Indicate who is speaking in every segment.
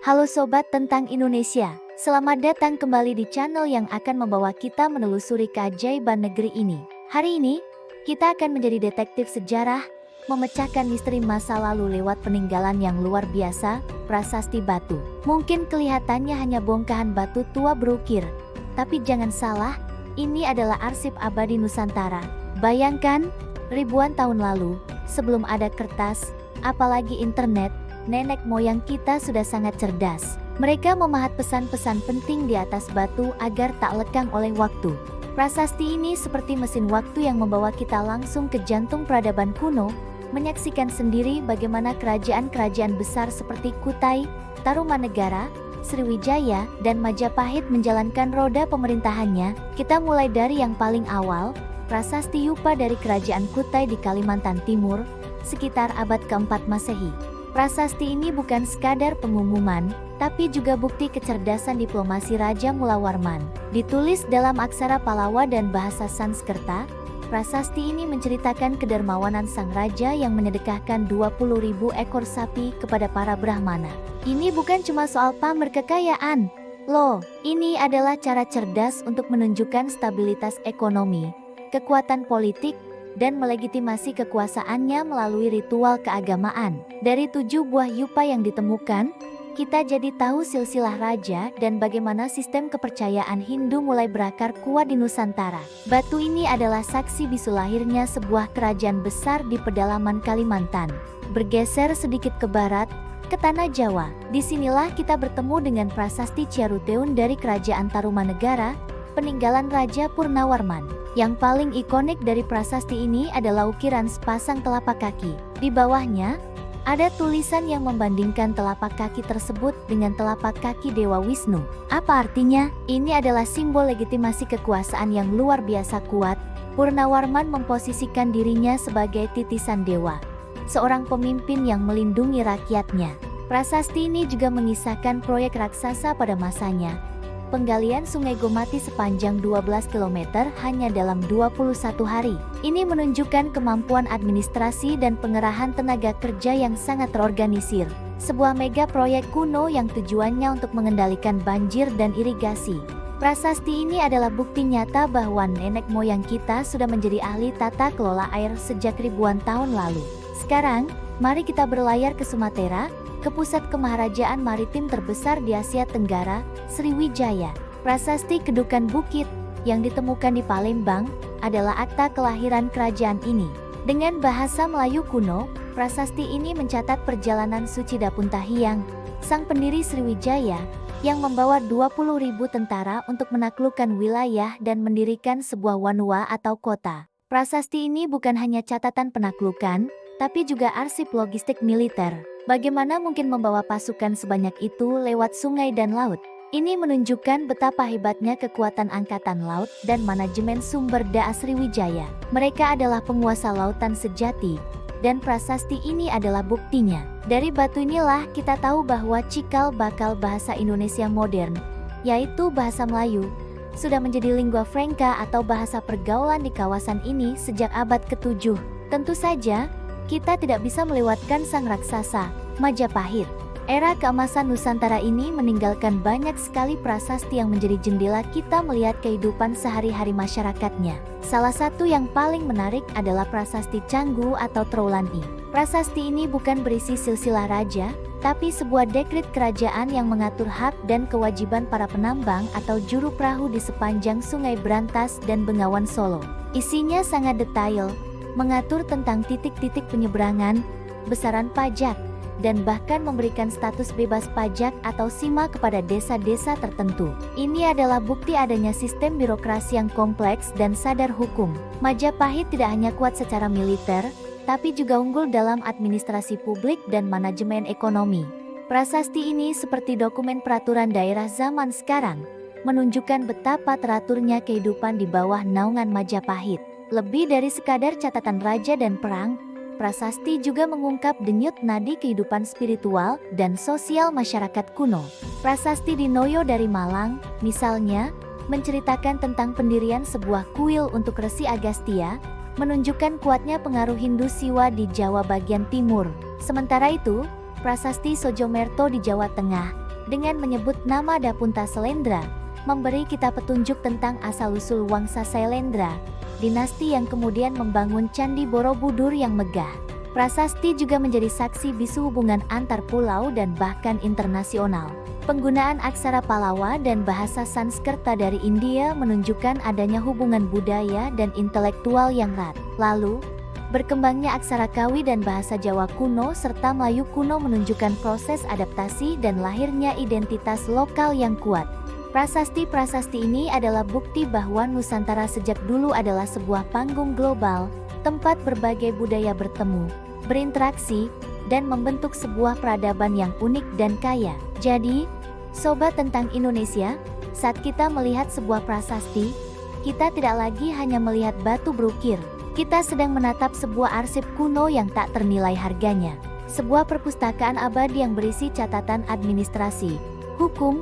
Speaker 1: Halo Sobat Tentang Indonesia, selamat datang kembali di channel yang akan membawa kita menelusuri keajaiban negeri ini. Hari ini, kita akan menjadi detektif sejarah, memecahkan misteri masa lalu lewat peninggalan yang luar biasa, prasasti batu. Mungkin kelihatannya hanya bongkahan batu tua berukir, tapi jangan salah, ini adalah arsip abadi Nusantara. Bayangkan, ribuan tahun lalu, sebelum ada kertas, apalagi internet, nenek moyang kita sudah sangat cerdas. Mereka memahat pesan-pesan penting di atas batu agar tak lekang oleh waktu. Prasasti ini seperti mesin waktu yang membawa kita langsung ke jantung peradaban kuno, menyaksikan sendiri bagaimana kerajaan-kerajaan besar seperti Kutai, Tarumanegara, Sriwijaya, dan Majapahit menjalankan roda pemerintahannya. Kita mulai dari yang paling awal, prasasti Yupa dari Kerajaan Kutai di Kalimantan Timur, sekitar abad ke-4 Masehi. Prasasti ini bukan sekadar pengumuman, tapi juga bukti kecerdasan diplomasi Raja Mulawarman. Ditulis dalam aksara Palawa dan bahasa Sanskerta, prasasti ini menceritakan kedermawanan sang raja yang menyedekahkan 20.000 ekor sapi kepada para Brahmana. Ini bukan cuma soal pamer kekayaan, loh, ini adalah cara cerdas untuk menunjukkan stabilitas ekonomi, kekuatan politik, dan melegitimasi kekuasaannya melalui ritual keagamaan. Dari 7 buah yupa yang ditemukan, kita jadi tahu silsilah raja dan bagaimana sistem kepercayaan Hindu mulai berakar kuat di Nusantara. Batu ini adalah saksi bisu lahirnya sebuah kerajaan besar di pedalaman Kalimantan. Bergeser sedikit ke barat, ke tanah Jawa. Disinilah kita bertemu dengan prasasti Ciaruteun dari Kerajaan Tarumanegara, peninggalan Raja Purnawarman. Yang paling ikonik dari prasasti ini adalah ukiran sepasang telapak kaki. Di bawahnya, ada tulisan yang membandingkan telapak kaki tersebut dengan telapak kaki Dewa Wisnu. Apa artinya? Ini adalah simbol legitimasi kekuasaan yang luar biasa kuat. Purnawarman memposisikan dirinya sebagai titisan dewa, seorang pemimpin yang melindungi rakyatnya. Prasasti ini juga mengisahkan proyek raksasa pada masanya. Penggalian Sungai Gomati sepanjang 12 km hanya dalam 21 hari. Ini menunjukkan kemampuan administrasi dan pengerahan tenaga kerja yang sangat terorganisir. Sebuah mega proyek kuno yang tujuannya untuk mengendalikan banjir dan irigasi. Prasasti ini adalah bukti nyata bahwa nenek moyang kita sudah menjadi ahli tata kelola air sejak ribuan tahun lalu. Sekarang, mari kita berlayar ke Sumatera, ke pusat kemaharajaan maritim terbesar di Asia Tenggara, Sriwijaya. Prasasti Kedukan Bukit, yang ditemukan di Palembang, adalah akta kelahiran kerajaan ini. Dengan bahasa Melayu kuno, prasasti ini mencatat perjalanan Suci Dapuntahiang, sang pendiri Sriwijaya, yang membawa 20.000 tentara untuk menaklukkan wilayah dan mendirikan sebuah wanua atau kota. Prasasti ini bukan hanya catatan penaklukan, tapi juga arsip logistik militer. Bagaimana mungkin membawa pasukan sebanyak itu lewat sungai dan laut? Ini menunjukkan betapa hebatnya kekuatan angkatan laut dan manajemen sumber daya Sriwijaya. Mereka adalah penguasa lautan sejati, dan prasasti ini adalah buktinya. Dari batu inilah kita tahu bahwa cikal bakal bahasa Indonesia modern, yaitu bahasa Melayu, sudah menjadi lingua franca atau bahasa pergaulan di kawasan ini sejak abad ke-7. Tentu saja, kita tidak bisa melewatkan sang raksasa, Majapahit. Era keemasan Nusantara ini meninggalkan banyak sekali prasasti yang menjadi jendela kita melihat kehidupan sehari-hari masyarakatnya. Salah satu yang paling menarik adalah prasasti Canggu atau Trowlani. Prasasti ini bukan berisi silsilah raja, tapi sebuah dekrit kerajaan yang mengatur hak dan kewajiban para penambang atau juru perahu di sepanjang Sungai Brantas dan Bengawan Solo. Isinya sangat detail, mengatur tentang titik-titik penyeberangan, besaran pajak, dan bahkan memberikan status bebas pajak atau sima kepada desa-desa tertentu. Ini adalah bukti adanya sistem birokrasi yang kompleks dan sadar hukum. Majapahit tidak hanya kuat secara militer, tapi juga unggul dalam administrasi publik dan manajemen ekonomi. Prasasti ini seperti dokumen peraturan daerah zaman sekarang, menunjukkan betapa teraturnya kehidupan di bawah naungan Majapahit. Lebih dari sekadar catatan raja dan perang, prasasti juga mengungkap denyut nadi kehidupan spiritual dan sosial masyarakat kuno. Prasasti Dinoyo dari Malang, misalnya, menceritakan tentang pendirian sebuah kuil untuk Resi Agastya, menunjukkan kuatnya pengaruh Hindu Siwa di Jawa bagian timur. Sementara itu, prasasti Sojomerto di Jawa Tengah, Dengan menyebut nama Dapunta Sailendra, memberi kita petunjuk tentang asal-usul Wangsa Sailendra, dinasti yang kemudian membangun Candi Borobudur yang megah. Prasasti juga menjadi saksi bisu hubungan antar pulau dan bahkan internasional. Penggunaan aksara Pallava dan bahasa Sanskerta dari India menunjukkan adanya hubungan budaya dan intelektual yang erat. Lalu, berkembangnya aksara Kawi dan bahasa Jawa kuno serta Melayu kuno menunjukkan proses adaptasi dan lahirnya identitas lokal yang kuat. Prasasti-prasasti ini adalah bukti bahwa Nusantara sejak dulu adalah sebuah panggung global, tempat berbagai budaya bertemu, berinteraksi, dan membentuk sebuah peradaban yang unik dan kaya. Jadi, sobat tentang Indonesia, saat kita melihat sebuah prasasti, kita tidak lagi hanya melihat batu berukir. Kita sedang menatap sebuah arsip kuno yang tak ternilai harganya. Sebuah perpustakaan abadi yang berisi catatan administrasi, hukum,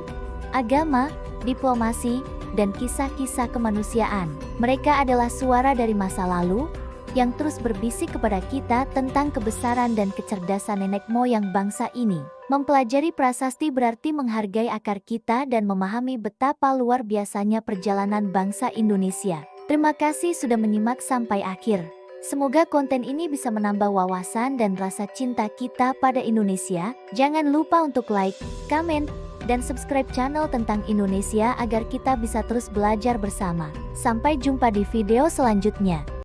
Speaker 1: agama, diplomasi, dan kisah-kisah kemanusiaan. Mereka adalah suara dari masa lalu, yang terus berbisik kepada kita tentang kebesaran dan kecerdasan nenek moyang bangsa ini. Mempelajari prasasti berarti menghargai akar kita dan memahami betapa luar biasanya perjalanan bangsa Indonesia. Terima kasih sudah menyimak sampai akhir. Semoga konten ini bisa menambah wawasan dan rasa cinta kita pada Indonesia. Jangan lupa untuk like, komen, dan subscribe channel tentang Indonesia agar kita bisa terus belajar bersama. Sampai jumpa di video selanjutnya.